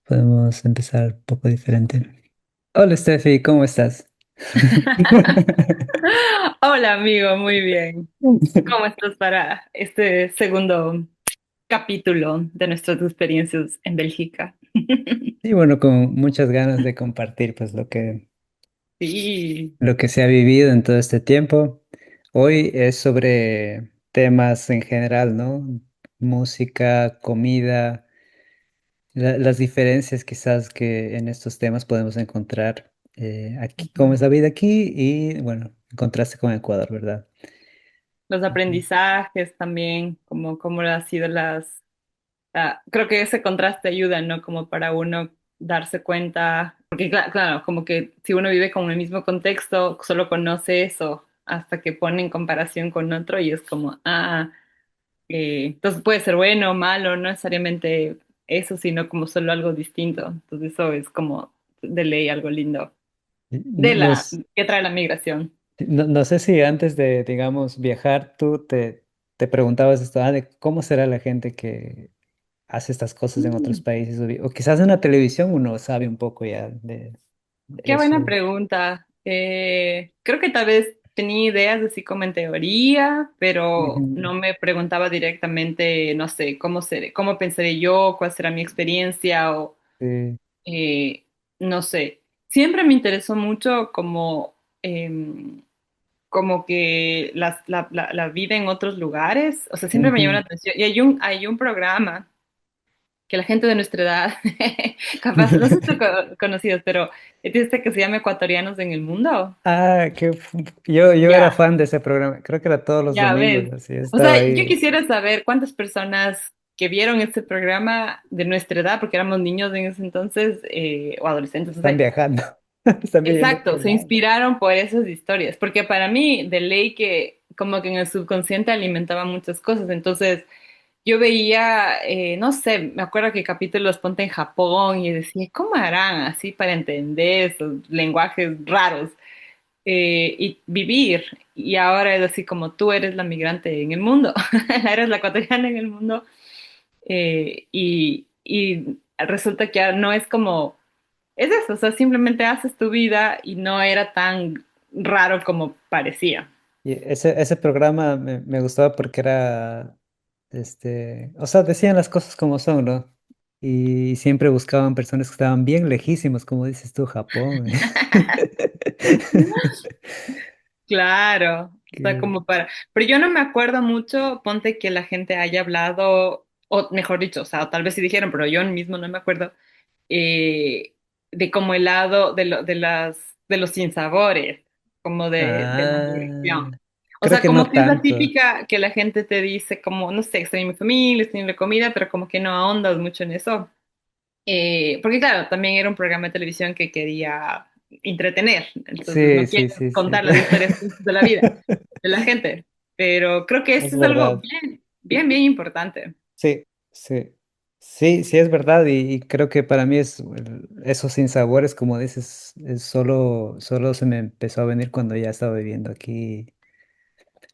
Podemos empezar un poco diferente. Hola, Steffi, ¿cómo estás? Hola amigo, muy bien. ¿Cómo estás para este segundo capítulo de nuestras experiencias en Bélgica? Y bueno, con muchas ganas de compartir pues Sí, lo que se ha vivido en todo este tiempo. Hoy es sobre temas en general, ¿no? Música, comida, las diferencias quizás que en estos temas podemos encontrar aquí, cómo es ujú. la vida aquí y bueno, en contraste con Ecuador, ¿verdad? Los Ujú. aprendizajes también, como han sido creo que ese contraste ayuda, ¿no? Como para uno darse cuenta, porque claro, como que si uno vive con el mismo contexto, solo conoce eso hasta que pone en comparación con otro y es como, entonces puede ser bueno o malo, no necesariamente eso, sino como solo algo distinto. Entonces eso es como de ley algo lindo No, de la nos, que trae la migración. No sé si antes de, digamos, viajar, te preguntabas esto, de cómo será la gente que hace estas cosas en otros Mm, países, o quizás en la televisión uno sabe un poco ya de Qué buena eso. pregunta. Creo que tal vez tenía ideas así como en teoría, pero Ujú. no me preguntaba directamente, no sé, cómo pensaré yo, cuál será mi experiencia o Sí. eh, no sé. Siempre me interesó mucho como que la vida en otros lugares, o sea, siempre me llama la Ujú. atención. Y hay un programa que la gente de nuestra edad, capaz, no sé si tú conocidos, pero es este que se llama Ecuatorianos en el Mundo. Yo era Ya, fan de ese programa, creo que era todos los ya domingos, ves. así O sea, estaba yo ahí, quisiera saber cuántas personas que vieron este programa de nuestra edad, porque éramos niños en ese entonces, o adolescentes, o están sea, viajando, están viviendo a exacto, otro se lado. inspiraron por esas historias, porque para mí, de ley que como que en el subconsciente alimentaba muchas cosas, entonces yo veía, no sé, me acuerdo que capítulos ponte en Japón y decía, ¿cómo harán así para entender esos lenguajes raros y vivir? Y ahora es así como tú eres la migrante en el mundo, eres la ecuatoriana en el mundo y resulta que ahora no es como, es eso, o sea, simplemente haces tu vida y no era tan raro como parecía. Y ese programa me gustaba porque era, o sea, decían las cosas como son, ¿no? Y siempre buscaban personas que estaban bien lejísimos, como dices tú, Japón. Claro, o sea, Que- como para, pero yo no me acuerdo mucho, ponte que la gente haya hablado, o mejor dicho, o sea, tal vez sí dijeron, pero yo mismo no me acuerdo, eh, de como el lado de los sinsabores, como de la Ah, migración. O creo sea, que no como que es la tanto. típica que la gente te dice, como, no sé, extraño mi familia, extraño la comida, pero como que no ahondas mucho en eso. Porque claro, también era un programa de televisión que quería entretener, entonces Sí, no sí, quiero sí, sí. contar las historias de la vida de la gente, pero creo que Es esto es algo verdad. bien, bien, bien importante. Sí, sí. Sí, sí, es verdad. Y creo que para mí esos sinsabores, como dices, solo se me empezó a venir cuando ya estaba viviendo aquí.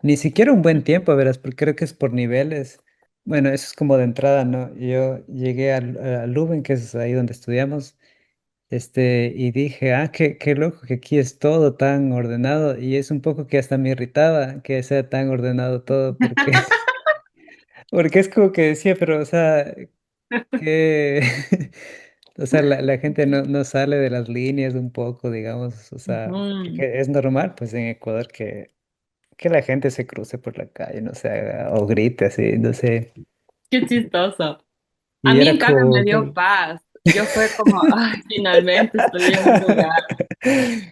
Ni siquiera un buen tiempo, verás, porque creo que es por niveles. Bueno, eso es como de entrada, ¿no? Yo llegué a Leuven, que es ahí donde estudiamos, y dije, qué loco que aquí es todo tan ordenado. Y es un poco que hasta me irritaba que sea tan ordenado todo, porque, porque es como que decía, pero, o sea, que, o sea, la gente no sale de las líneas un poco, digamos, o sea, Ujú. porque es normal, pues, en Ecuador que la gente se cruce por la calle, no sé, o grite así, no sé. Qué chistoso. A Y mí, era en cambio, me como, dio paz. Yo fue como, ay, finalmente estoy en un lugar.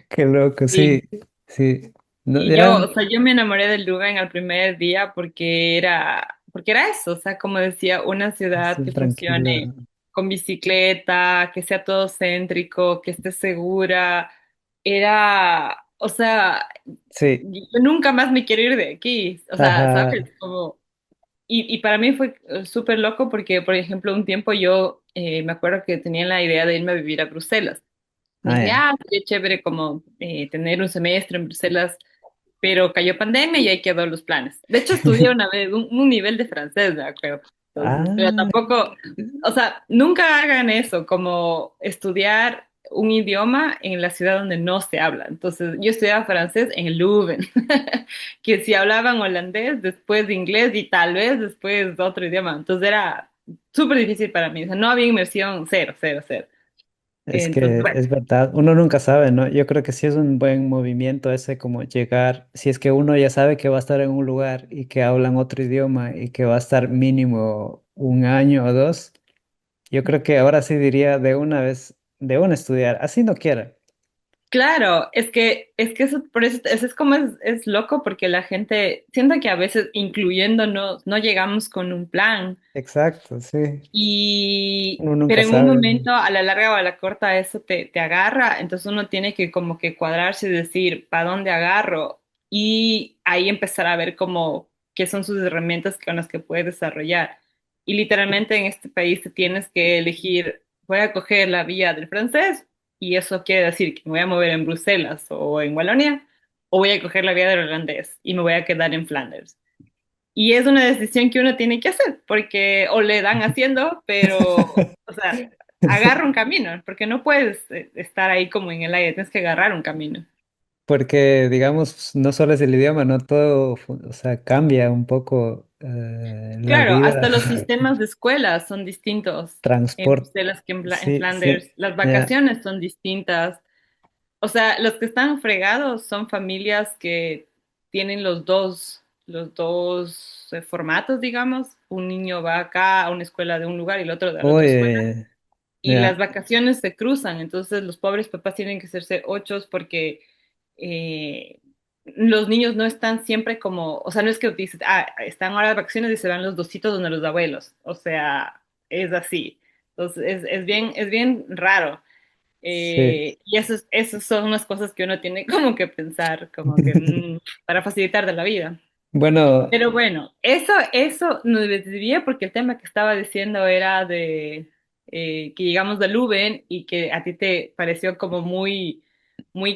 qué loco, sí, Sí. sí. No, Y yo, o eran, sea, yo me enamoré del Luben al primer día porque era eso, o sea, como decía, una ciudad sí, que tranquilo. funcione con bicicleta, que sea todo céntrico, que esté segura. O sea, Sí, yo nunca más me quiero ir de aquí, o sea, ¿sabes? ajá, Y para mí fue súper loco porque, por ejemplo, un tiempo yo me acuerdo que tenía la idea de irme a vivir a Bruselas. Dije, ya. sería chévere como tener un semestre en Bruselas, pero cayó pandemia y ahí quedó los planes. De hecho, estudié una vez un nivel de francés, me acuerdo. Entonces, pero Ah, tampoco, o sea, nunca hagan eso, como estudiar un idioma en la ciudad donde no se habla. Entonces, yo estudiaba francés en Leuven, que si hablaban holandés, después de inglés y tal vez después de otro idioma. Entonces era súper difícil para mí. O sea, no había inmersión, cero, cero, cero. es Entonces, que bueno, es verdad, uno nunca sabe, ¿no? Yo creo que sí es un buen movimiento ese como llegar, si es que uno ya sabe que va a estar en un lugar y que hablan otro idioma y que va a estar mínimo un año o dos, yo creo que ahora sí diría de una vez, de una estudiar, así no quiera. claro, es que eso, por eso es como es loco porque la gente, siento que a veces incluyéndonos, no llegamos con un plan. Exacto, sí, uno Pero nunca en un sabe. momento, a la larga o a la corta, eso te agarra, entonces uno tiene que como que cuadrarse y decir, ¿para dónde agarro? Y ahí empezar a ver como qué son sus herramientas con las que puede desarrollar. Y literalmente en este país te tienes que elegir, voy a coger la vía del francés, y eso quiere decir que me voy a mover en Bruselas o en Walonia, o voy a coger la vía del holandés y me voy a quedar en Flanders. Y es una decisión que uno tiene que hacer, porque o le dan haciendo, pero, o sea, agarra un camino, porque no puedes estar ahí como en el aire, tienes que agarrar un camino. Porque, digamos, no solo es el idioma, no todo, o sea, cambia un poco la Claro, hasta vida, los sistemas de escuelas son distintos en transporte, Bruselas que en sí, sí, Flanders, las ya. vacaciones son distintas. O sea, los que están fregados son familias que tienen los dos formatos, digamos. Un niño va acá a una escuela de un lugar y el otro de la otra escuela. Oye, Y las ya, vacaciones se cruzan, entonces los pobres papás tienen que hacerse ochos porque los niños no están siempre como, o sea, no es que dices, ah, están ahora de vacaciones y se van los dositos donde los abuelos, o sea, es así. Entonces, es bien raro. sí. Y esos son unas cosas que uno tiene como que pensar, como que para facilitar de la vida. Bueno, Pero bueno, eso nos desvía porque el tema que estaba diciendo era de que llegamos de Luben y que a ti te pareció como muy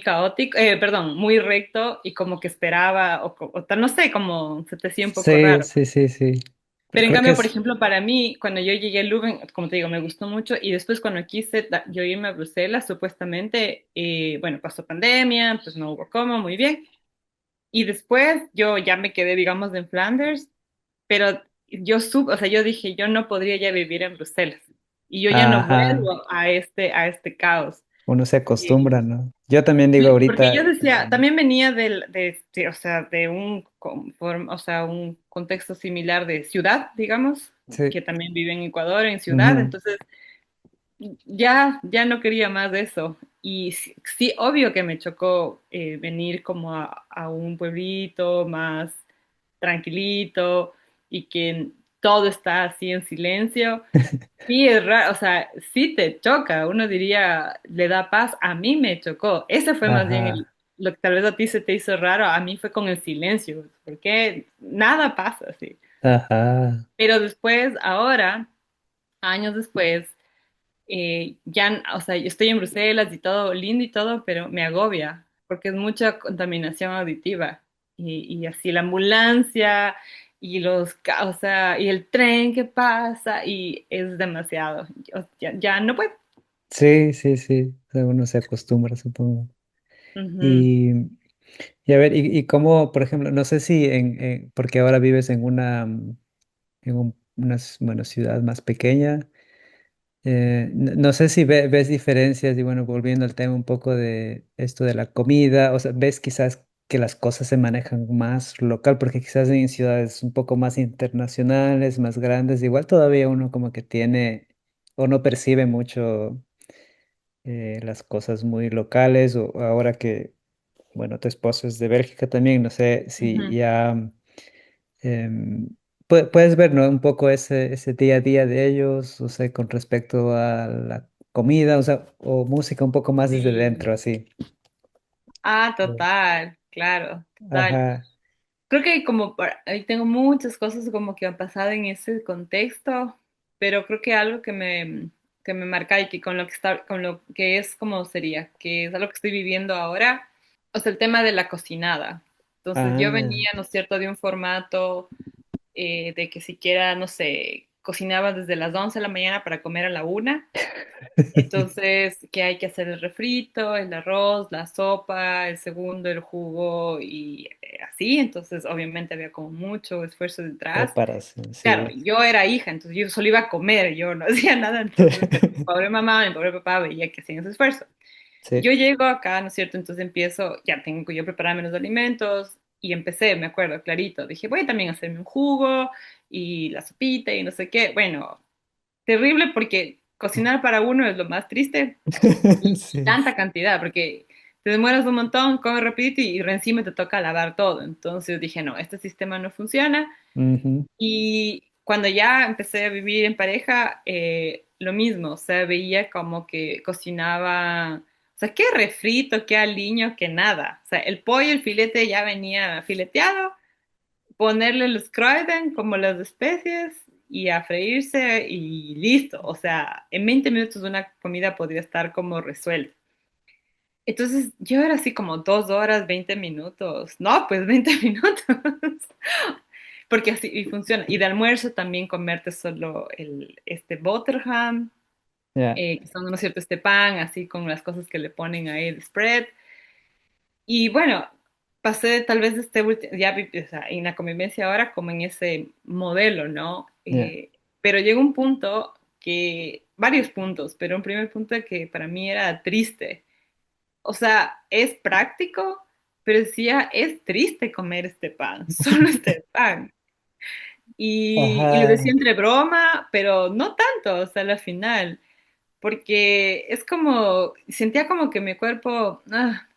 caótico, perdón, muy recto y como que esperaba, o tal, no sé, como se te hacía un poco sí, raro. sí, sí, sí. Pero en Creo que cambio, por es, ejemplo, para mí, cuando yo llegué a Luben, como te digo, me gustó mucho y después cuando quise yo irme a Bruselas, supuestamente, bueno, pasó pandemia, pues no hubo cómo, muy bien. Y después yo ya me quedé, digamos, en Flanders, pero o sea, yo dije, yo no podría ya vivir en Bruselas y yo ya no ajá, vuelvo a este caos. uno se Eh, acostumbra, ¿no? Yo también digo sí, porque yo ahorita, decía, también venía o sea, de o sea, un contexto similar de ciudad, digamos, sí, que también vive en Ecuador, en ciudad, ujú, entonces ya no quería más de eso. Y sí, sí, obvio que me chocó venir como a un pueblito más tranquilito y que todo está así en silencio. Sí, es raro, o sea, sí te choca, uno diría, le da paz, a mí me chocó. Ese fue más bien ajá, lo que tal vez a ti se te hizo raro, a mí fue con el silencio, porque nada pasa así. ajá, Pero después, ahora, años después, ya, o sea, yo estoy en Bruselas y todo lindo y todo, pero me agobia porque es mucha contaminación auditiva y así la ambulancia y o sea, y el tren que pasa y es demasiado. Ya no puedo. sí, sí, sí, o sea, uno se acostumbra, supongo. Ujú, Y, y a ver, y cómo, por ejemplo, no sé si porque ahora vives en una, bueno, ciudad más pequeña, no sé si ves diferencias, y bueno, volviendo al tema un poco de esto de la comida, o sea, ves quizás que las cosas se manejan más local, porque quizás en ciudades un poco más internacionales, más grandes, igual todavía uno como que tiene o no percibe mucho las cosas muy locales, o ahora que, bueno, tu esposo es de Bélgica también, no sé si ujú. ya puedes ver, ¿no? Un poco ese día a día de ellos, o sea, con respecto a la comida, o sea, o música un poco más desde Sí. dentro, así. Ah, Mm. total, claro, total. Ajá, Creo que ahí tengo muchas cosas como que han pasado en ese contexto, pero creo que algo que me marca y que con lo que es como sería, que es algo que estoy viviendo ahora, o sea, el tema de la cocinada. Entonces yo ah, venía, ¿no es cierto?, de un formato de que siquiera, no sé, cocinaba desde las 11 de la mañana para comer a la 1. Entonces, ¿qué hay que hacer? El refrito, el arroz, la sopa, el segundo, el jugo y así. Entonces, obviamente había como mucho esfuerzo detrás. Preparación, Claro, sí. yo era hija, entonces yo solo iba a comer, yo no hacía nada, entonces, pero mi pobre mamá, mi pobre papá veía que hacían ese esfuerzo. Sí. Yo llego acá, ¿no es cierto? Entonces empiezo, ya tengo que yo prepararme los alimentos y empecé, me acuerdo, clarito. Dije, voy también a hacerme un jugo y la sopita y no sé qué. Bueno, terrible porque cocinar para uno es lo más triste y Sí. tanta cantidad, porque te demoras un montón, comes rapidito y encima te toca lavar todo. Entonces dije, no, este sistema no funciona. Ujú. Y cuando ya empecé a vivir en pareja, lo mismo, o sea, veía como que cocinaba, o sea, qué refrito, qué aliño, qué nada. O sea, el pollo, el filete ya venía fileteado, ponerle los kruiden como las especies y a freírse y listo. O sea, en 20 minutos una comida podría estar como resuelta. Entonces yo era así como 2 horas, 20 minutos. No, pues 20 minutos. Porque así y funciona. Y de almuerzo también comerte solo este Butterham, Ya, que son, ¿no es cierto?, este pan, así con las cosas que le ponen ahí de spread. Y bueno, pasé tal vez este último, ya o sea, en la convivencia ahora como en ese modelo, ¿no? ya. Pero llegó un punto que, varios puntos, pero un primer punto que para mí era triste. O sea, es práctico, pero decía, es triste comer este pan, solo este pan. Y lo decía Ajá. entre broma, pero no tanto, o sea, al final, porque es como, sentía como que mi cuerpo,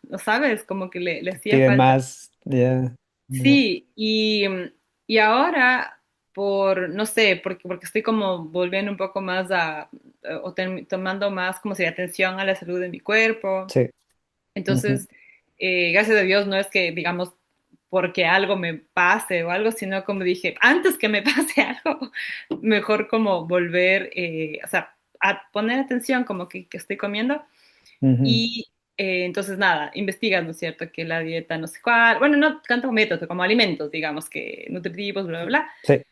¿lo sabes? Como que le hacía Pide falta. más, ya. Ya, Sí, y ahora, no sé, porque estoy como volviendo un poco más tomando más, como si atención a la salud de mi cuerpo. sí. Ujú, Entonces, gracias a Dios no es que, digamos, porque algo me pase o algo, sino como dije, antes que me pase algo, mejor como volver, o sea, a poner atención como que estoy comiendo ujú, y entonces nada, investigas, ¿no es cierto? Que la dieta no sé cuál, bueno, no tanto como dieta, como alimentos, digamos, que nutritivos, bla, bla, bla, sí.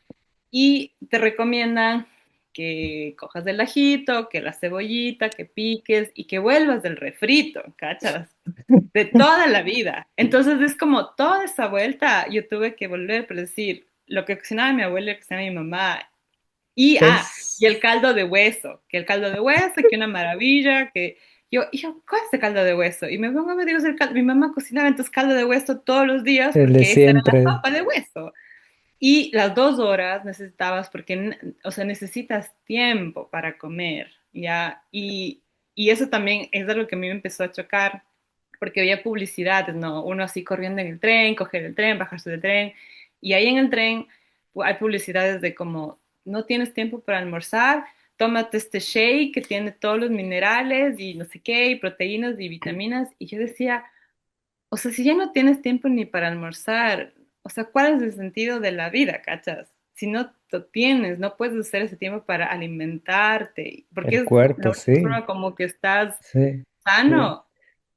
y te recomiendan que cojas del ajito, que la cebollita, que piques y que vuelvas del refrito, ¿cachas? De toda la vida. Entonces es como toda esa vuelta yo tuve que volver a decir lo que cocinaba mi abuela, lo que cocinaba mi mamá. Y el Es caldo de hueso, que el caldo de hueso, que una maravilla, que yo, ¿cuál es el caldo de hueso? Y me pongo a ver, digo, mi mamá cocinaba entonces caldo de hueso todos los días el de porque esa era la siempre. sopa de hueso. Y las 2 horas necesitabas, porque, o sea, necesitas tiempo para comer, ¿ya? Y eso también es algo que a mí me empezó a chocar, porque había publicidades, ¿no? Uno así corriendo en el tren, coger el tren, bajarse del tren, y ahí en el tren hay publicidades de como, no tienes tiempo para almorzar, tómate este shake que tiene todos los minerales y no sé qué, y proteínas y vitaminas, y yo decía, o sea, si ya no tienes tiempo ni para almorzar, o sea, ¿cuál es el sentido de la vida, cachas? Si no lo tienes, no puedes hacer ese tiempo para alimentarte, porque El es la cuerpo, única sí. forma como que estás Sí. Sí. sano.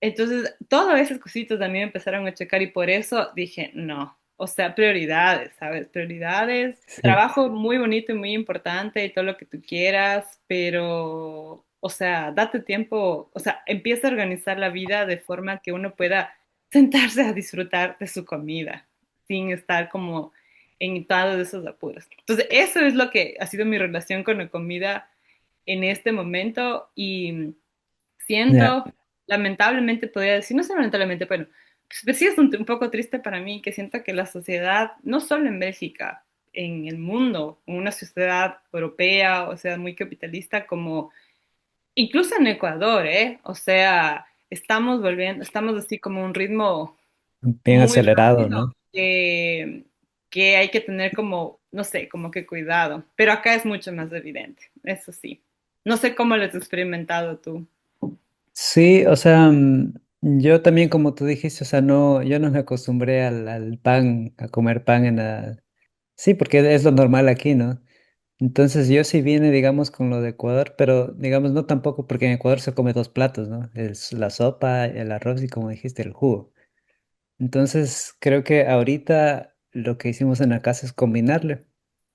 Entonces, todas esas cositas a mí me empezaron a checar y por eso dije, no, o sea, prioridades, ¿sabes? Prioridades, Sí. trabajo muy bonito y muy importante y todo lo que tú quieras, pero, o sea, date tiempo, o sea, empieza a organizar la vida de forma que uno pueda sentarse a disfrutar de su comida sin estar como en todos esos apuros. Entonces, eso es lo que ha sido mi relación con la comida en este momento y Ya. siento, lamentablemente podría decir, no sé lamentablemente, bueno, pues sí es un poco triste para mí que siento que la sociedad, no solo en Bélgica, en el mundo, en una sociedad europea, o sea, muy capitalista, como incluso en Ecuador, ¿eh? O sea, estamos así como a un ritmo Bien muy acelerado, rápido ¿no? que hay que tener como, no sé, como que cuidado, pero acá es mucho más evidente, eso sí. No sé cómo lo has experimentado tú. Sí, o sea, yo también, como tú dijiste, o sea, no, yo no me acostumbré al pan, a comer pan en la... Sí, porque es lo normal aquí, ¿no? Entonces yo sí vine, digamos, con lo de Ecuador, pero digamos, no tampoco, porque en Ecuador se come dos platos, ¿no? Es la sopa, el arroz y, como dijiste, el jugo. Entonces creo que ahorita lo que hicimos en la casa es combinarle.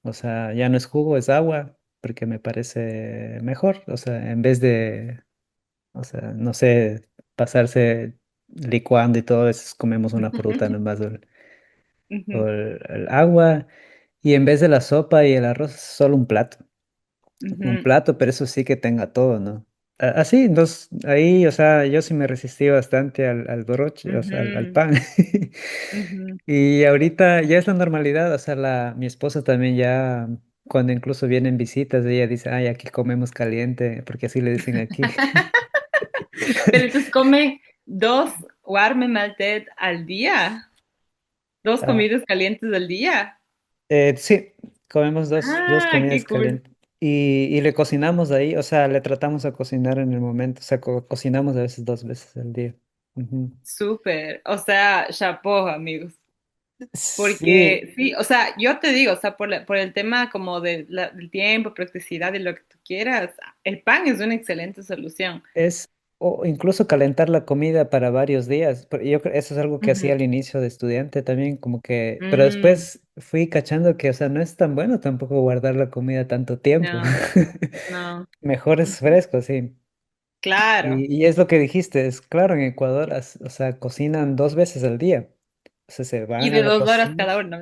O sea, ya no es jugo, es agua, porque me parece mejor. O sea, en vez de, o sea, no sé, pasarse licuando y todo eso, comemos una fruta nomás o Ujú, el agua. Y en vez de la sopa y el arroz, solo un plato. Un ujú, plato, pero eso sí que tenga todo, ¿no? Así, entonces, ahí, o sea, yo sí me resistí bastante al broche, o sea, al ujú, pan. ujú. Y ahorita ya es la normalidad, o sea, mi esposa también ya, cuando incluso vienen visitas, ella dice, ay, aquí comemos caliente, porque así le dicen aquí. Pero entonces come dos warme malted al día, dos Ah, comidas calientes al día. sí, comemos dos Ah, comidas qué cool. calientes. Y le cocinamos ahí, o sea, le tratamos a cocinar en el momento, o sea, cocinamos a veces 2 veces al día. Ujú. Súper. O sea, chapeau, amigos. Sí, Porque sí, o sea, yo te digo, o sea, por el tema como del tiempo, practicidad y lo que tú quieras, el pan es una excelente solución. es, o incluso calentar la comida para varios días. Eso es algo que hacía Ujú. al inicio de estudiante también, como que, pero Mm, después fui cachando que, o sea, no es tan bueno tampoco guardar la comida tanto tiempo. no, no. Mejor es Ujú. fresco, sí. Claro. Y es lo que dijiste, es claro, en Ecuador, o sea, cocinan 2 veces al día. O sea, se Y van a de la 2 horas cocina. cada uno.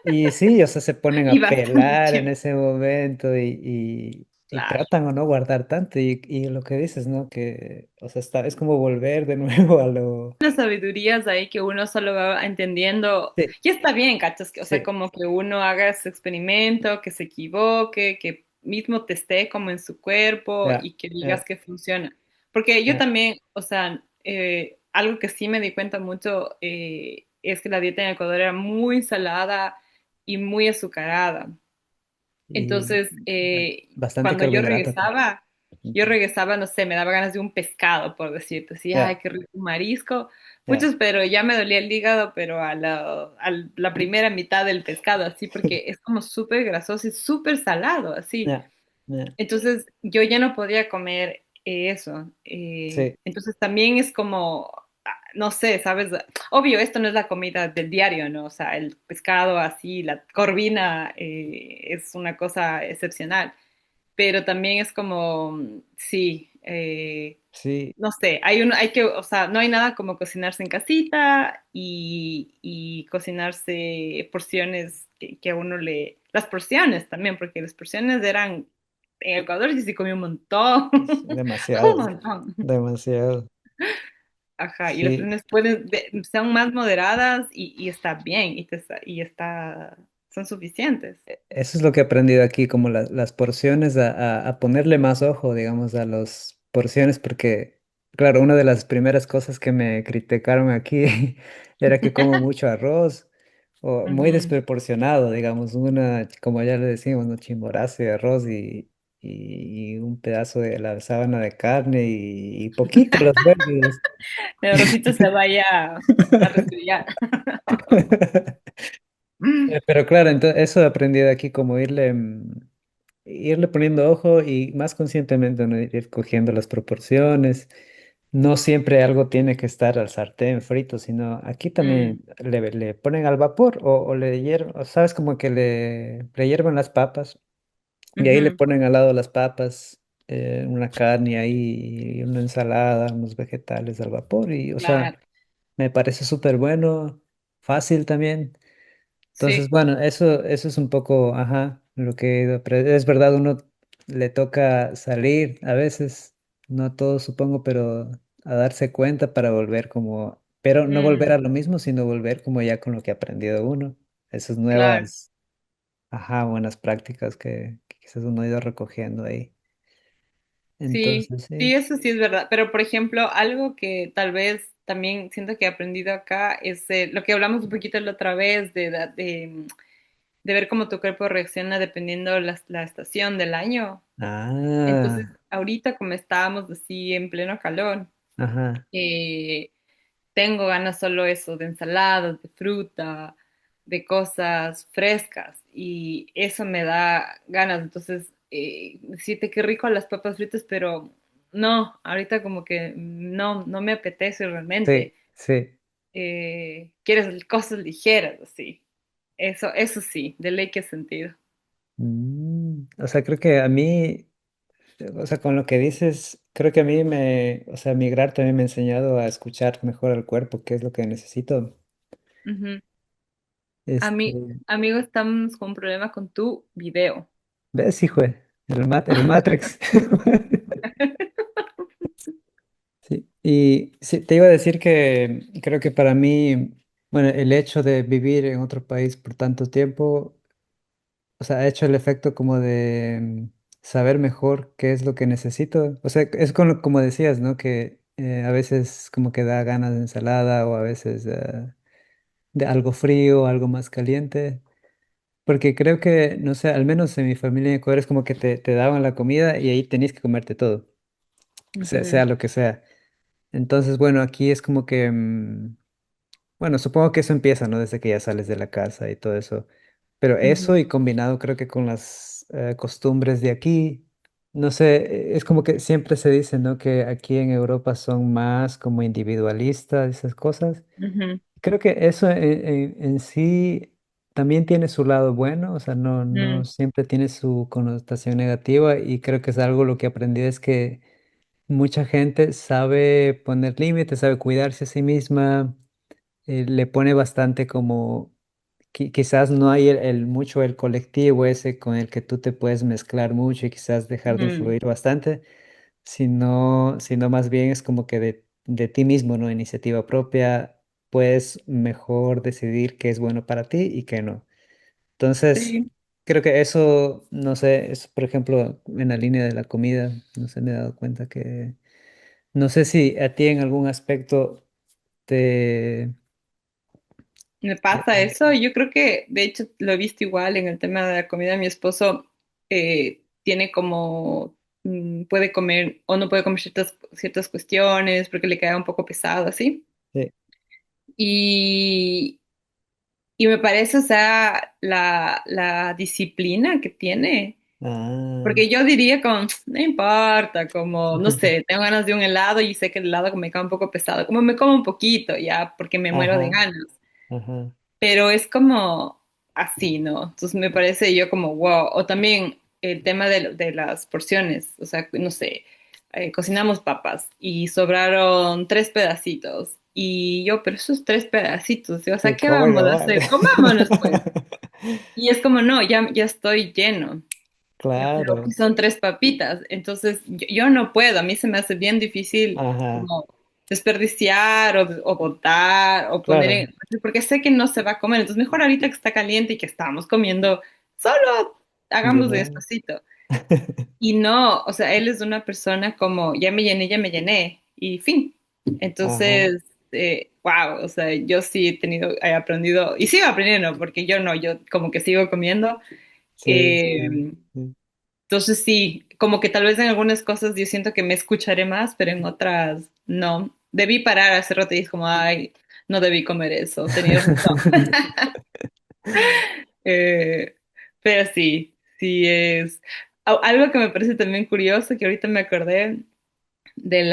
Y sí, o sea, se ponen Y a bastante pelar en tiempo. ese momento y Claro. tratan o no guardar tanto. Y lo que dices, ¿no? Que, o sea, es como volver de nuevo a lo... Las sabidurías ahí que uno solo va entendiendo. Sí, Y está bien, ¿cachas? O sea, sí, como que uno haga ese experimento, que se equivoque, que mismo teste como en su cuerpo ya, y que digas ya, que funciona. Porque yo ya. también, o sea, algo que sí me di cuenta mucho es que la dieta en Ecuador era muy salada y muy azucarada. Y Entonces, bastante cuando carbohidrato también. yo Ujú. regresaba, no sé, me daba ganas de un pescado, por decirte, así, ay, Ya, qué rico un marisco. ya, Puchos, pero ya me dolía el hígado, pero a la primera mitad del pescado, así, porque es como súper grasoso y súper salado, así. ya, ya. Entonces, yo ya no podía comer eso. Sí, Entonces, también es como, no sé, ¿sabes? Obvio, esto no es la comida del diario, ¿no? O sea, el pescado así, la corvina es una cosa excepcional, pero también es como, sí, sí. no sé, o sea, no hay nada como cocinarse en casita y cocinarse porciones que a uno las porciones también, porque las porciones eran, en Ecuador sí se comió un montón, Es un demasiado, montón. demasiado. Ajá, y las Sí. porciones son más moderadas y está bien, son suficientes. Eso es lo que he aprendido aquí, como las porciones, a ponerle más ojo, digamos, a las porciones, porque, claro, una de las primeras cosas que me criticaron aquí era que como mucho arroz, o muy Ujú. desproporcionado, digamos, como ya le decimos, un chimborazo de arroz y un pedazo de la sábana de carne y poquito los verdes. El arrocito se vaya a resfriar. Pero claro, entonces eso he aprendido aquí, como irle poniendo ojo y más conscientemente, ¿no? Ir cogiendo las proporciones. No siempre algo tiene que estar al sartén frito, sino aquí también Mm, le ponen al vapor o le hierven, o sabes, como que le hierven las papas y ahí le ujú, ponen al lado las papas, una carne ahí, una ensalada, unos vegetales al vapor y, o sea, claro, me parece súper bueno, fácil también. Entonces, sí, bueno, eso es un poco, ajá, lo que he ido es verdad, uno le toca salir a veces, no a todos supongo, pero a darse cuenta para volver como, pero no volver mm, a lo mismo, sino volver como ya con lo que ha aprendido uno, esas claro, nuevas, ajá, buenas prácticas que quizás uno ha ido recogiendo ahí. sí, Entonces, sí, sí. eso sí es verdad, pero por ejemplo, algo que tal vez también siento que he aprendido acá es lo que hablamos un poquito la otra vez, de ver cómo tu cuerpo reacciona dependiendo la estación del año. Entonces, Ah, ahorita como estábamos así en pleno calor, ajá, eh, tengo ganas solo eso, de ensaladas, de fruta, de cosas frescas y eso me da ganas. Entonces, decirte qué rico las papas fritas, pero no, ahorita como que no, no me apetece sí, realmente. sí. Quieres cosas ligeras, así. Eso sí, de ley que he sentido. O sea, creo que a mí, o sea, con lo que dices, creo que a mí o sea, migrar también me ha enseñado a escuchar mejor al cuerpo, qué es lo que necesito. Ujú. Este, Amigo, estamos con un problema con tu video. ¿Ves, hijo? El Matrix. Sí, y sí, te iba a decir que creo que para mí, bueno, el hecho de vivir en otro país por tanto tiempo, o sea, ha hecho el efecto como de saber mejor qué es lo que necesito. O sea, es como decías, ¿no? Que a veces como que da ganas de ensalada o a veces de algo frío, algo más caliente. Porque creo que, no sé, al menos en mi familia en Ecuador es como que te daban la comida y ahí tenías que comerte todo, sea Ujú, lo que sea. Entonces, bueno, aquí es como que, bueno, supongo que eso empieza, ¿no? Desde que ya sales de la casa y todo eso. Pero eso ujú, y combinado creo que con las costumbres de aquí, no sé, es como que siempre se dice, ¿no? Que aquí en Europa son más como individualistas, esas cosas. ujú, Creo que eso en sí también tiene su lado bueno, o sea, no mm, siempre tiene su connotación negativa y creo que es algo lo que aprendí es que mucha gente sabe poner límites, sabe cuidarse a sí misma, le pone bastante como, quizás no hay mucho el colectivo ese con el que tú te puedes mezclar mucho y quizás dejar de mm, influir bastante, sino más bien es como que de ti mismo, ¿no? Iniciativa propia, puedes mejor decidir qué es bueno para ti y qué no. Entonces, sí. creo que eso, no sé, es por ejemplo en la línea de la comida, no sé, me he dado cuenta que no sé si a ti en algún aspecto te... Me pasa eso. Yo creo que, de hecho, lo he visto igual en el tema de la comida. Mi esposo tiene como, puede comer o no puede comer ciertas cuestiones porque le queda un poco pesado, así. Sí. Y, y me parece, o sea, la disciplina que tiene. Ah, Porque yo diría como, no importa, como, no sé, tengo ganas de un helado y sé que el helado me cae un poco pesado, como me como un poquito ya, porque me muero de ajá, ganas. ajá, Pero es como así, ¿no? Entonces me parece yo como, wow. O también el tema de las porciones, o sea, no sé, cocinamos papas y sobraron tres pedacitos. Y yo, pero esos tres pedacitos, o sea, sí, ¿qué ¿cómo vamos a igual? hacer? Comámonos pues. Y es como, no, ya estoy lleno. Pero aquí Claro, son tres papitas, entonces yo no puedo, a mí se me hace bien difícil ajá, como desperdiciar o botar o poner claro, en, porque sé que no se va a comer, entonces mejor ahorita que está caliente y que estamos comiendo, solo hagamos llenar. despacito. Y no, o sea, él es una persona como, ya me llené, y fin. Ajá, Entonces, wow, o sea, yo sí he aprendido, y sigo aprendiendo, porque yo no, yo como que sigo comiendo. sí, sí, Eh, sí. entonces sí, como que tal vez en algunas cosas yo siento que me escucharé más, pero en otras no. Debí parar hace rato y es como, ay, no debí comer eso, tenías razón. Eh, pero sí, sí es. Algo que me parece también curioso, que ahorita me acordé de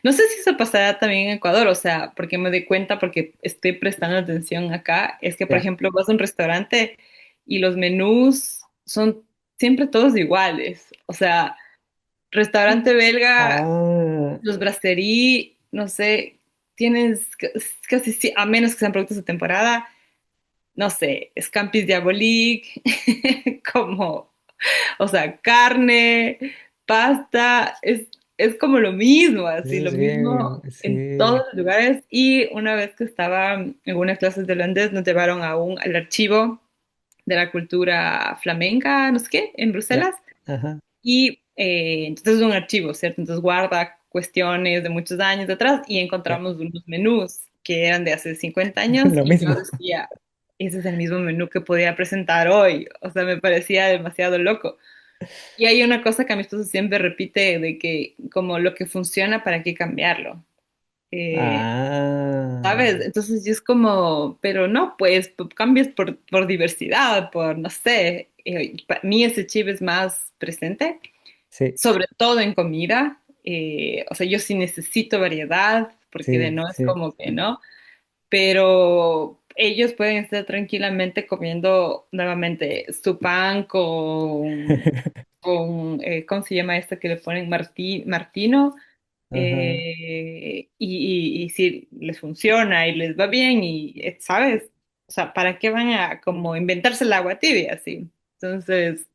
no sé si eso pasará también en Ecuador, o sea, porque me doy cuenta, porque estoy prestando atención acá, es que, por Ya. ejemplo, vas a un restaurante y los menús son siempre todos iguales. O sea, restaurante belga, Ah, los brasserie, no sé, tienes casi, a menos que sean productos de temporada, no sé, Scampis Diabolique, como o sea, carne, pasta, es como lo mismo, eso así, lo es mismo bien, en todos sí, los lugares. Y una vez que estaba en unas clases de holandés, nos llevaron al archivo de la cultura flamenca, no sé qué, en ya, Bruselas. ajá, Y entonces es un archivo, ¿cierto? Entonces guarda cuestiones de muchos años atrás y ya, encontramos unos menús que eran de hace 50 años lo y yo mismo. decía, ese es el mismo menú que podía presentar hoy. O sea, me parecía demasiado loco. Y hay una cosa que a mi esposo siempre repite de que como lo que funciona, ¿para qué cambiarlo? Eh, Ah, ¿Sabes? Entonces yo es como, pero no, pues cambias por diversidad, por, no sé, para mí ese chip es más presente, sí, sobre todo en comida. O sea, yo sí necesito variedad, porque de sí, no es sí, como que no, pero ellos pueden estar tranquilamente comiendo nuevamente su pan ¿cómo se llama esto que le ponen martino? Ajá. Y si les funciona y les va bien y, ¿sabes? O sea, ¿para qué van a como inventarse el agua tibia así? Entonces,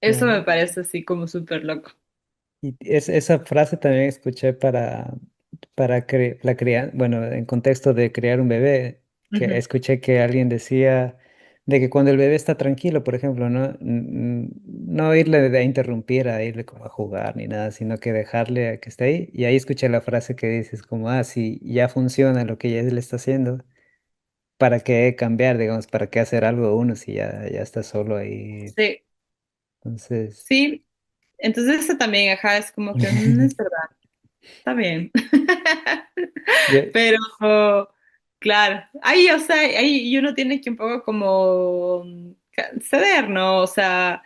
eso me Claro. parece así como súper loco. Y esa frase también escuché para la crianza, bueno, en contexto de criar un bebé, que Ujú. escuché que alguien decía de que cuando el bebé está tranquilo, por ejemplo, no, no irle a interrumpir, a irle como a jugar ni nada, sino que dejarle a que esté ahí. Y ahí escuché la frase que dices como, ah, si ya funciona lo que ya él está haciendo, ¿para qué cambiar, digamos, para qué hacer algo uno si ya está solo ahí? Sí, Entonces, sí. Entonces, eso también, ajá, es como que es verdad, está bien. yo- Pero, claro, ahí, o sea, ahí uno tiene que un poco como ceder, ¿no? O sea,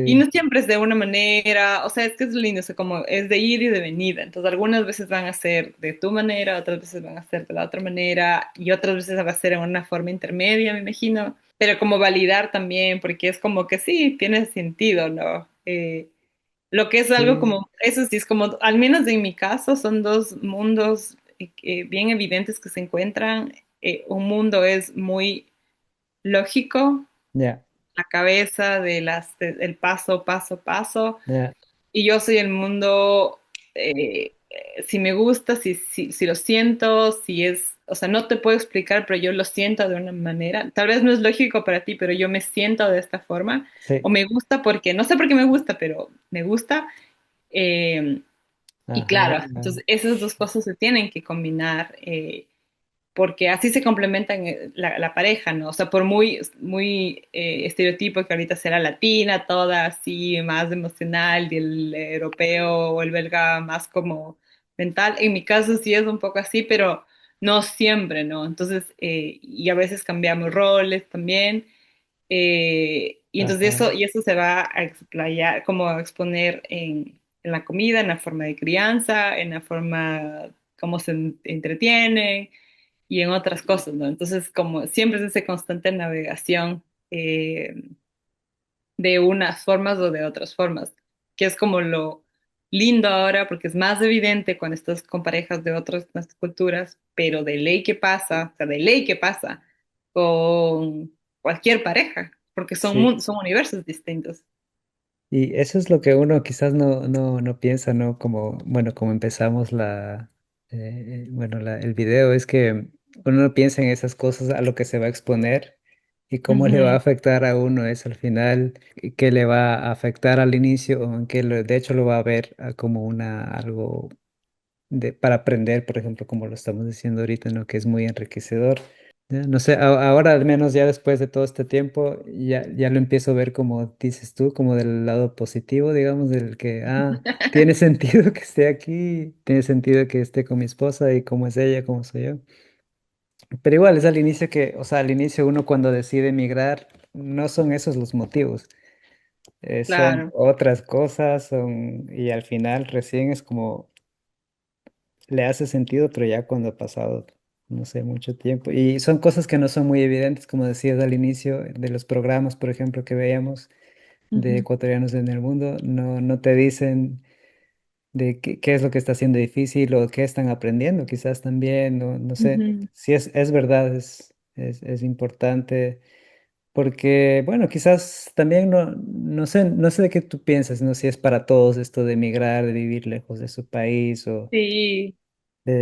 y no sí, siempre es de una manera, o sea, es que es lindo, o sea, como es de ir y de venida. Entonces, algunas veces van a ser de tu manera, otras veces van a ser de la otra manera, y otras veces va a ser en una forma intermedia, me imagino. Pero como validar también, porque es como que sí, tiene sentido, ¿no? Lo que es algo sí, como, eso sí es como, al menos en mi caso, son dos mundos bien evidentes que se encuentran. Un mundo es muy lógico, ya. la cabeza de el paso, paso, paso, Ya, y yo soy el mundo, si me gusta, si lo siento, si es, o sea, no te puedo explicar, pero yo lo siento de una manera. Tal vez no es lógico para ti, pero yo me siento de esta forma, o sí, me gusta porque, no sé por qué me gusta, pero me gusta. Eh, y ajá, claro, entonces esas dos cosas se tienen que combinar, porque así se complementan la pareja, ¿no? O sea, por muy estereotipo que ahorita será latina, toda así, más emocional, y el europeo o el belga más como mental. En mi caso sí es un poco así, pero no siempre, ¿no? Entonces, y a veces cambiamos roles también. Y entonces ajá, y eso se va a explayar, como a exponer en la comida, en la forma de crianza, en la forma como se entretienen y en otras cosas, ¿no? Entonces, como siempre es esa constante navegación de unas formas o de otras formas, que es como lo lindo ahora, porque es más evidente cuando estás con parejas de otras culturas, pero de ley que pasa, o sea, de ley que pasa con cualquier pareja, porque son, sí. son universos distintos. Y eso es lo que uno quizás no piensa, ¿no? Como, bueno, como empezamos bueno, el video, es que uno no piensa en esas cosas a lo que se va a exponer y cómo le va a Ujú, afectar a uno eso al final, y qué le va a afectar al inicio o en qué de hecho lo va a ver como algo para aprender, por ejemplo, como lo estamos diciendo ahorita, ¿no? Que es muy enriquecedor. Ya, no sé, ahora al menos ya después de todo este tiempo, ya lo empiezo a ver como dices tú, como del lado positivo, digamos, del que, tiene sentido que esté aquí, tiene sentido que esté con mi esposa y cómo es ella, cómo soy yo. Pero igual es al inicio que, o sea, al inicio uno cuando decide emigrar, no son esos los motivos, son claro, otras cosas, y al final recién es como le hace sentido, pero ya cuando ha pasado, no sé, mucho tiempo. Y son cosas que no son muy evidentes, como decías al inicio de los programas, por ejemplo, que veíamos de ujú, ecuatorianos en el mundo, no te dicen de qué es lo que está haciendo difícil o qué están aprendiendo, quizás también, no sé. ujú. Si es verdad, es importante. Porque, bueno, quizás también no sé de qué tú piensas, no sé si es para todos esto de emigrar, de vivir lejos de su país o Sí,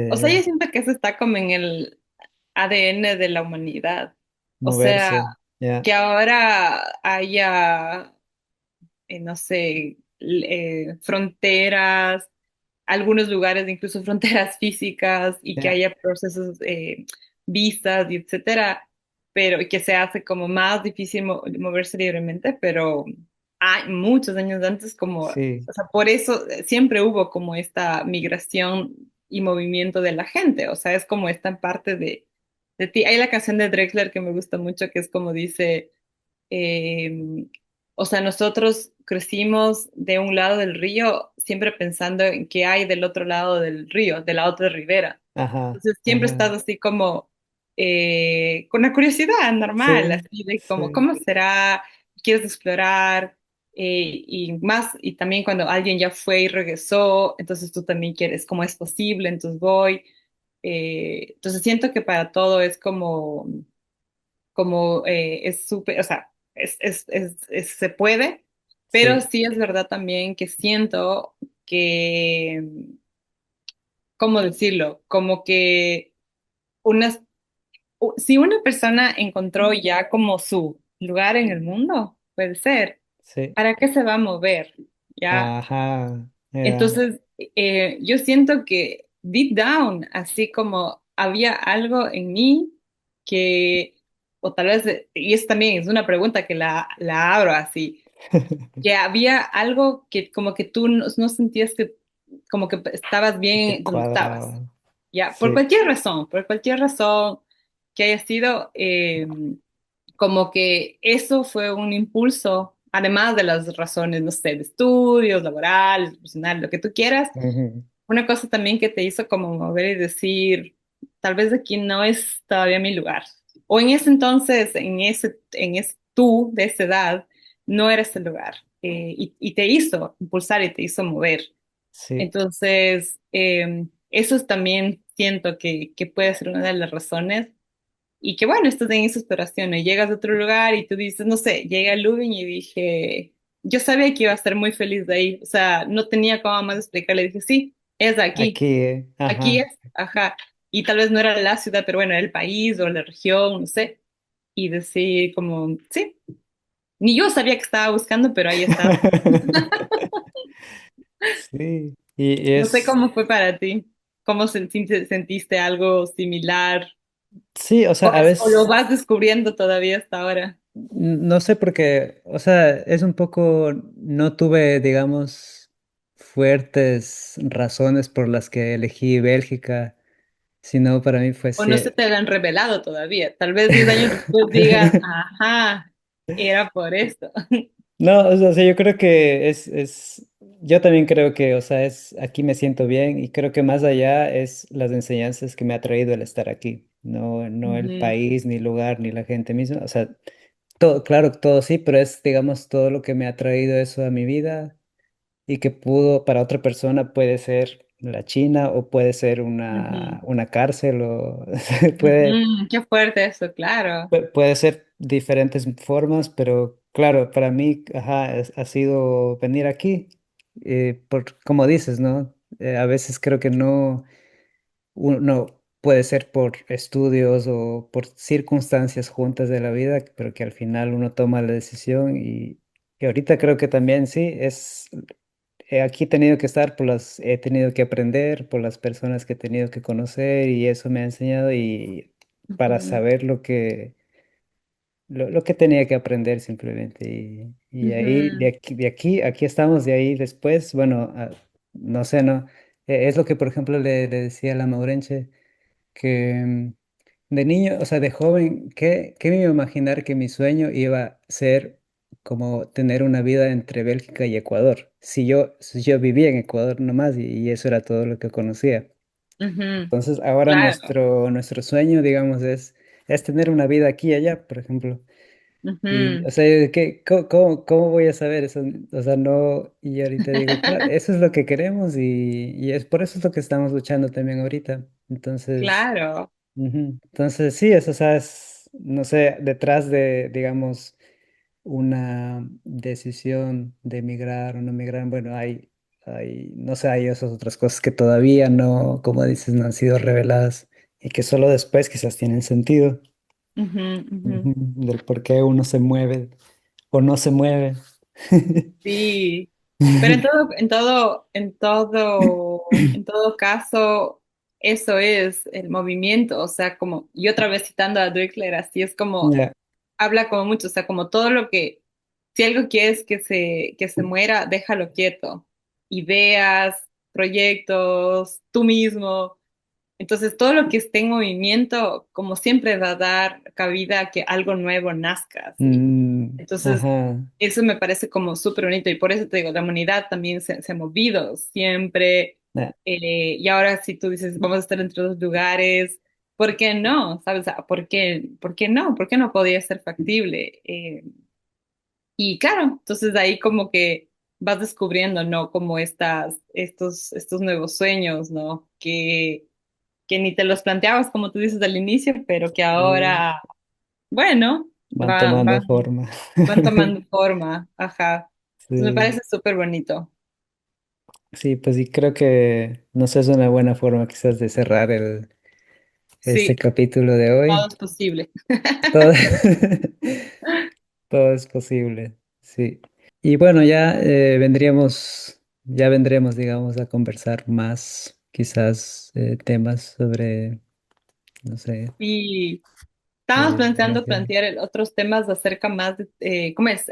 o sea, yo de siento que eso está como en el ADN de la humanidad. O sea, moverse, ya, que ahora haya, no sé, fronteras, algunos lugares incluso fronteras físicas y que ya, haya procesos, visas y etcétera, pero que se hace como más difícil moverse libremente, pero hay muchos años antes como, sí, o sea, por eso siempre hubo como esta migración y movimiento de la gente, o sea, es como esta parte de ti. Hay la canción de Drexler que me gusta mucho, que es como dice eh, o sea, nosotros crecimos de un lado del río siempre pensando en qué hay del otro lado del río, de la otra ribera. ajá, Entonces siempre estás ajá, así como, con la curiosidad normal, Sí, así de como, sí, ¿cómo será? ¿Quieres explorar? Y más, y también cuando alguien ya fue y regresó, entonces tú también quieres, ¿cómo es posible? Entonces voy. Entonces siento que para todo es como es súper, o sea, se puede, pero sí, sí es verdad también que siento que, ¿cómo decirlo? Como que unas si una persona encontró ya como su lugar en el mundo, puede ser, sí. ¿para qué se va a mover? ¿Ya? Ajá, ya. Entonces, yo siento que deep down, así como había algo en mí que, o tal vez, y es también es una pregunta que la abro así, que había algo que como que tú no sentías que como que estabas Que te bien donde estabas, cuadraba. ya, Sí. por cualquier razón que haya sido, como que eso fue un impulso, además de las razones, no sé, de estudios, laborales, profesionales, lo que tú quieras, Ujú. una cosa también que te hizo como mover y decir, tal vez aquí no es todavía mi lugar. O en ese entonces, en ese tú de esa edad, no era ese lugar. Y te hizo impulsar y te hizo mover. Sí, Entonces, eso también siento que puede ser una de las razones. Y que bueno, estás en esa exploración y llegas a otro lugar y tú dices, no sé, llegué a Lubin y dije, yo sabía que iba a estar muy feliz de ahí. O sea, no tenía cómo más explicarle. Dije, sí, es aquí, aquí, aquí ajá. es, ajá. Y tal vez no era la ciudad, pero bueno, era el país o la región, no sé. Y decir como, sí, ni yo sabía que estaba buscando, pero ahí estaba. Sí, y No sé es, cómo fue para ti, cómo sentiste algo similar sí, o sea, a o lo veces, vas descubriendo todavía hasta ahora. no sé porque, o sea, es un poco, no tuve, digamos, fuertes razones por las que elegí Bélgica, sino para mí fue O no sí. se te han revelado todavía. Tal vez 10 años después digas, ajá, era por esto. No, o sea, yo creo que yo también creo que, o sea, aquí me siento bien y creo que más allá es las enseñanzas que me ha traído el estar aquí, no el Ujú, país, ni el lugar, ni la gente misma, o sea, todo, claro, todo sí, pero es, digamos, todo lo que me ha traído eso a mi vida y que pudo, para otra persona puede ser la China o puede ser ujú, una cárcel o puede, ujú. Qué fuerte eso, claro. puede ser diferentes formas, pero claro, para mí, ajá, ha sido venir aquí, como dices, ¿no? A veces creo que no, uno puede ser por estudios o por circunstancias juntas de la vida, pero que al final uno toma la decisión y ahorita creo que también sí, aquí he tenido que estar he tenido que aprender por las personas que he tenido que conocer y eso me ha enseñado y para Ujú, saber lo que tenía que aprender simplemente. Y ahí, ujú, aquí estamos, de ahí después, bueno, no sé, ¿no? Es lo que, por ejemplo, le decía a la Maurenche, que de niño, o sea, de joven, ¿qué me iba a imaginar que mi sueño iba a ser como tener una vida entre Bélgica y Ecuador? Si yo vivía en Ecuador nomás y eso era todo lo que conocía. ujú. Entonces, ahora Claro. nuestro sueño, digamos, es tener una vida aquí y allá, por ejemplo. Y, Ujú, o sea, cómo voy a saber eso? O sea, no, y ahorita digo, claro, eso es lo que queremos y es por eso es lo que estamos luchando también ahorita. Entonces, claro. ujú. Entonces sí, eso, o sea, no sé, detrás de, digamos, una decisión de emigrar o no emigrar, bueno, no sé, hay esas otras cosas que todavía no, como dices, no han sido reveladas y que solo después quizás tienen sentido, Ujú, ujú. ujú, del por qué uno se mueve o no se mueve. Sí, pero en todo caso, eso es el movimiento, o sea, como, y otra vez citando a Dwickler, así es como, Ya. habla como mucho, o sea, como todo lo que, si algo quieres que se muera, déjalo quieto, ideas, proyectos, tú mismo, entonces, todo lo que esté en movimiento, como siempre, va a dar cabida a que algo nuevo nazca, ¿sí? Entonces, Ajá. eso me parece como súper bonito y por eso te digo, la humanidad también se ha movido siempre. Ya. Y ahora si tú dices, vamos a estar entre dos lugares, ¿por qué no? ¿Sabes? O sea, por qué no? ¿Por qué no podía ser factible? Y claro, entonces ahí como que vas descubriendo, ¿no? Como estos nuevos sueños, ¿no? Que ni te los planteabas, como tú dices al inicio, pero que Y ahora, bueno, van tomando forma. van tomando forma. Ajá. Entonces me Sí, parece súper bonito. sí, pues sí, creo que no sé, es una buena forma quizás de cerrar este Sí, capítulo de todo hoy. es posible. Todo, todo es posible, sí. Y bueno, ya ya vendremos, digamos, a conversar más, quizás temas sobre, no sé, Y estábamos pensando relación. plantear otros temas acerca más de, ¿cómo es?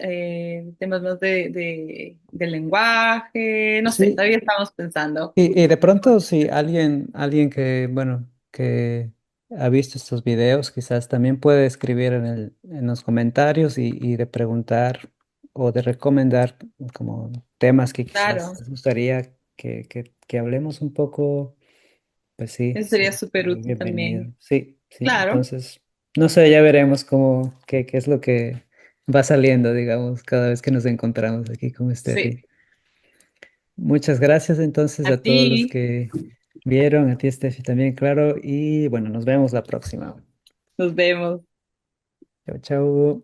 Temas más de lenguaje, no sé, Sí, todavía estamos pensando. y de pronto si alguien que, bueno, que ha visto estos videos, quizás también puede escribir en los comentarios y de preguntar o de recomendar como temas que quizás Claro, les gustaría que hablemos un poco. Pues sí, eso sería súper muy útil bienvenido. también. Sí, sí. Claro, Entonces, no sé, ya veremos qué es lo que va saliendo, digamos, cada vez que nos encontramos aquí con sí. Steffi. Muchas gracias entonces A a ti, todos los que vieron, a ti Steffi también, claro, y bueno, nos vemos la próxima. nos vemos. Chao, chao.